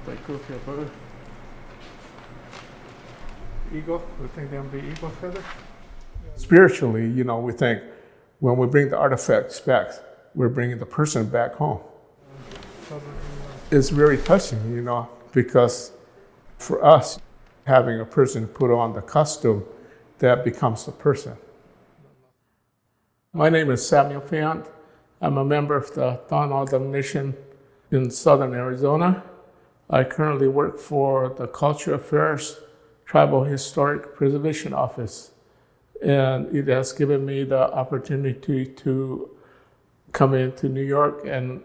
Stay cool here, brother. Eagle, we think they'll be eagle feather. Spiritually, we think when we bring the artifacts back, we're bringing the person back home. It's very touching, because for us, having a person put on the costume, that becomes the person. My name is Samuel Fayuant. I'm a member of the Tohono O'odham Nation in southern Arizona. I currently work for the Culture Affairs Tribal Historic Preservation Office, and it has given me the opportunity to come into New York and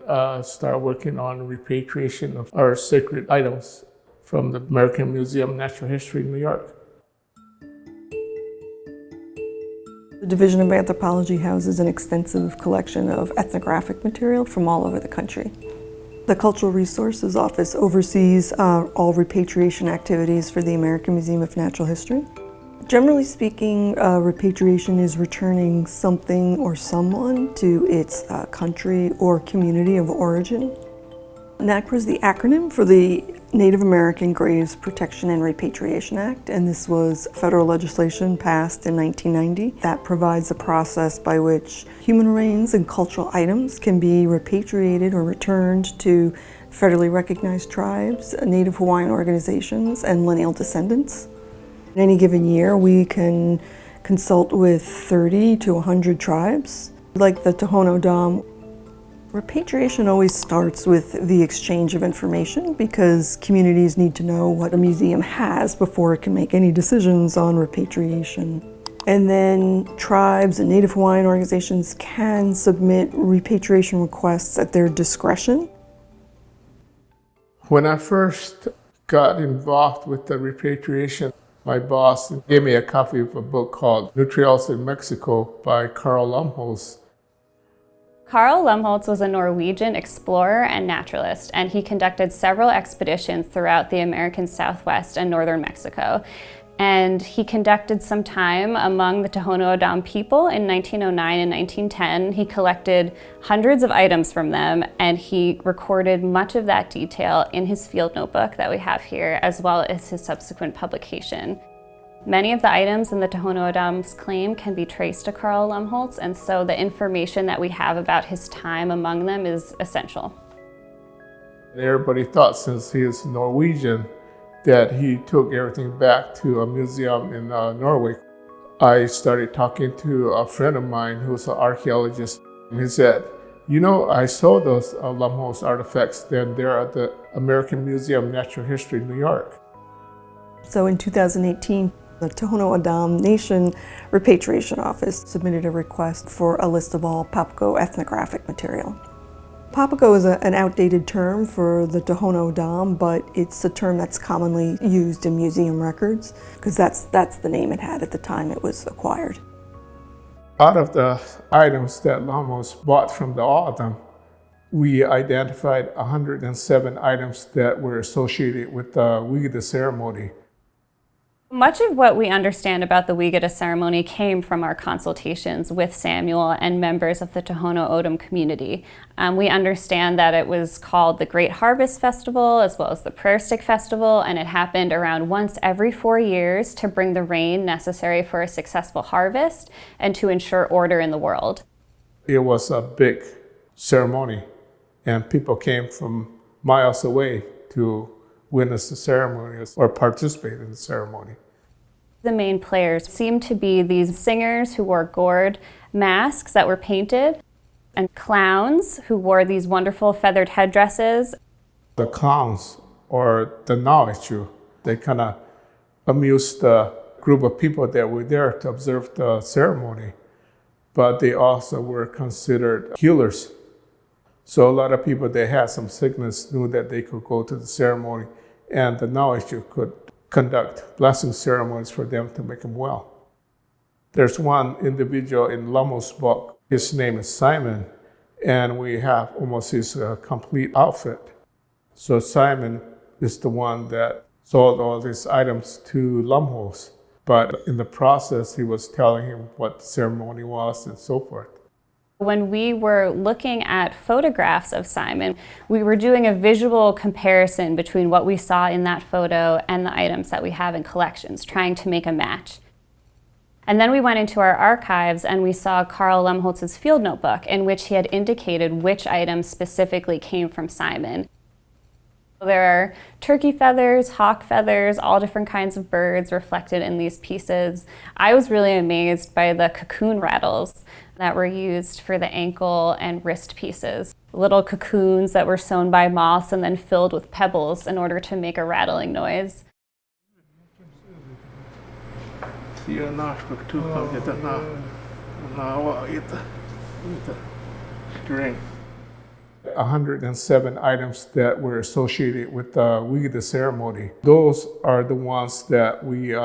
start working on repatriation of our sacred items from the American Museum of Natural History in New York. The Division of Anthropology houses an extensive collection of ethnographic material from all over the country. The Cultural Resources Office oversees all repatriation activities for the American Museum of Natural History. Generally speaking, repatriation is returning something or someone to its country or community of origin. NAGPRA is the acronym for the Native American Graves Protection and Repatriation Act, and this was federal legislation passed in 1990 that provides a process by which human remains and cultural items can be repatriated or returned to federally recognized tribes, Native Hawaiian organizations, and lineal descendants. In any given year, we can consult with 30 to 100 tribes. Like the Tohono O'odham, repatriation always starts with the exchange of information because communities need to know what a museum has before it can make any decisions on repatriation. And then tribes and Native Hawaiian organizations can submit repatriation requests at their discretion. When I first got involved with the repatriation, my boss gave me a copy of a book called New Trails in Mexico by Carl Lumholtz. Carl Lumholtz was a Norwegian explorer and naturalist, and he conducted several expeditions throughout the American Southwest and northern Mexico. And he conducted some time among the Tohono O'odham people in 1909 and 1910. He collected hundreds of items from them, and he recorded much of that detail in his field notebook that we have here, as well as his subsequent publication. Many of the items in the Tohono O'odham's claim can be traced to Carl Lumholtz, and so the information that we have about his time among them is essential. Everybody thought, since he is Norwegian, that he took everything back to a museum in Norway. I started talking to a friend of mine who's an archaeologist, and he said, I saw those Lumholtz artifacts, then they're at the American Museum of Natural History in New York. So in 2018, the Tohono O'odham Nation Repatriation Office submitted a request for a list of all Papago ethnographic material. Papago is an outdated term for the Tohono O'odham, but it's a term that's commonly used in museum records because that's the name it had at the time it was acquired. Out of the items that Lumholtz bought from the O'odham, we identified 107 items that were associated with the Vikita ceremony. Much of what we understand about the Vikita ceremony came from our consultations with Samuel and members of the Tohono O'odham community. We understand that it was called the Great Harvest Festival as well as the Prayer Stick Festival, and it happened around once every 4 years to bring the rain necessary for a successful harvest and to ensure order in the world. It was a big ceremony, and people came from miles away to witness the ceremony or participate in the ceremony. The main players seemed to be these singers who wore gourd masks that were painted, and clowns who wore these wonderful feathered headdresses. The clowns, or the Nauichu, they kind of amused the group of people that were there to observe the ceremony, but they also were considered healers. So a lot of people that had some sickness knew that they could go to the ceremony, and the Nauichu could conduct blessing ceremonies for them to make them well. There's one individual in Lumholtz's book, his name is Simon, and we have almost his complete outfit. So Simon is the one that sold all these items to Lumholtz, but in the process he was telling him what the ceremony was and so forth. When we were looking at photographs of Simon, we were doing a visual comparison between what we saw in that photo and the items that we have in collections, trying to make a match. And then we went into our archives and we saw Carl Lumholtz's field notebook, in which he had indicated which items specifically came from Simon. There are turkey feathers, hawk feathers, all different kinds of birds reflected in these pieces. I was really amazed by the cocoon rattles that were used for the ankle and wrist pieces. Little cocoons that were sewn by moths and then filled with pebbles in order to make a rattling noise. 107 items that were associated with the Vikita ceremony. Those are the ones that we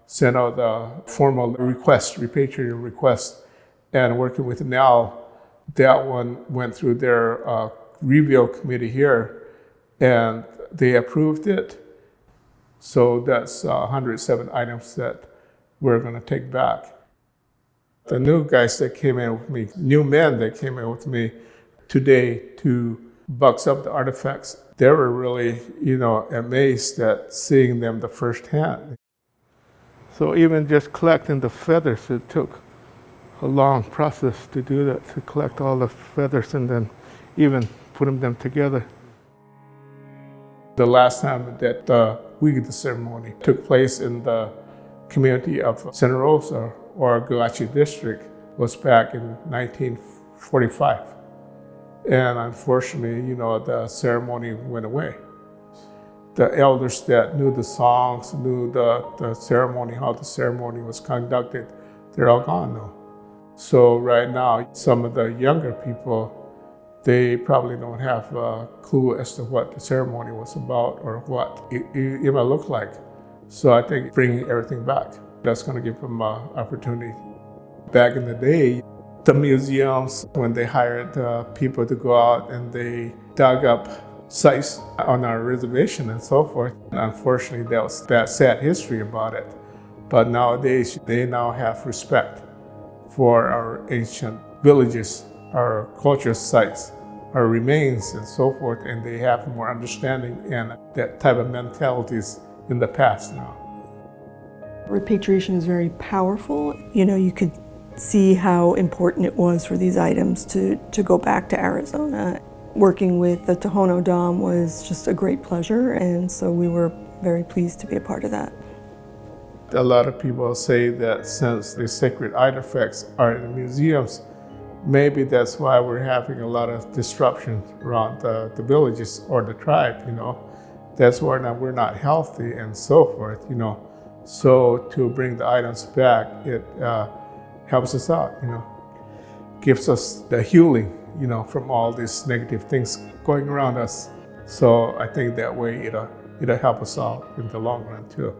sent out a formal request, repatriating request, and working with NAL, that one went through their review committee here, and they approved it. So that's 107 items that we're going to take back. The new guys that came in with me, new men that came in with me today to box up the artifacts, they were really, amazed at seeing them the first hand. So even just collecting the feathers, it took a long process to do that, to collect all the feathers and then even putting them together. The last time that the Vikita ceremony took place in the community of Santa Rosa or Gallachi district was back in 1945. And unfortunately, the ceremony went away. The elders that knew the songs, knew the ceremony, how the ceremony was conducted, they're all gone now. So right now, some of the younger people, they probably don't have a clue as to what the ceremony was about or what it even looked like. So I think bringing everything back, that's going to give them an opportunity. Back in the day, the museums, when they hired people to go out and they dug up sites on our reservation and so forth, unfortunately, that was that sad history about it. But nowadays, they now have respect for our ancient villages, our cultural sites, our remains and so forth, and they have more understanding and that type of mentalities in the past now. Repatriation is very powerful. You could see how important it was for these items to go back to Arizona. Working with the Tohono O'odham was just a great pleasure, and so we were very pleased to be a part of that. A lot of people say that since the sacred artifacts are in museums, maybe that's why we're having a lot of disruption around the villages or the tribe, That's why we're not healthy and so forth, So to bring the items back, it helps us out, Gives us the healing, from all these negative things going around us. So I think that way it'll help us out in the long run too.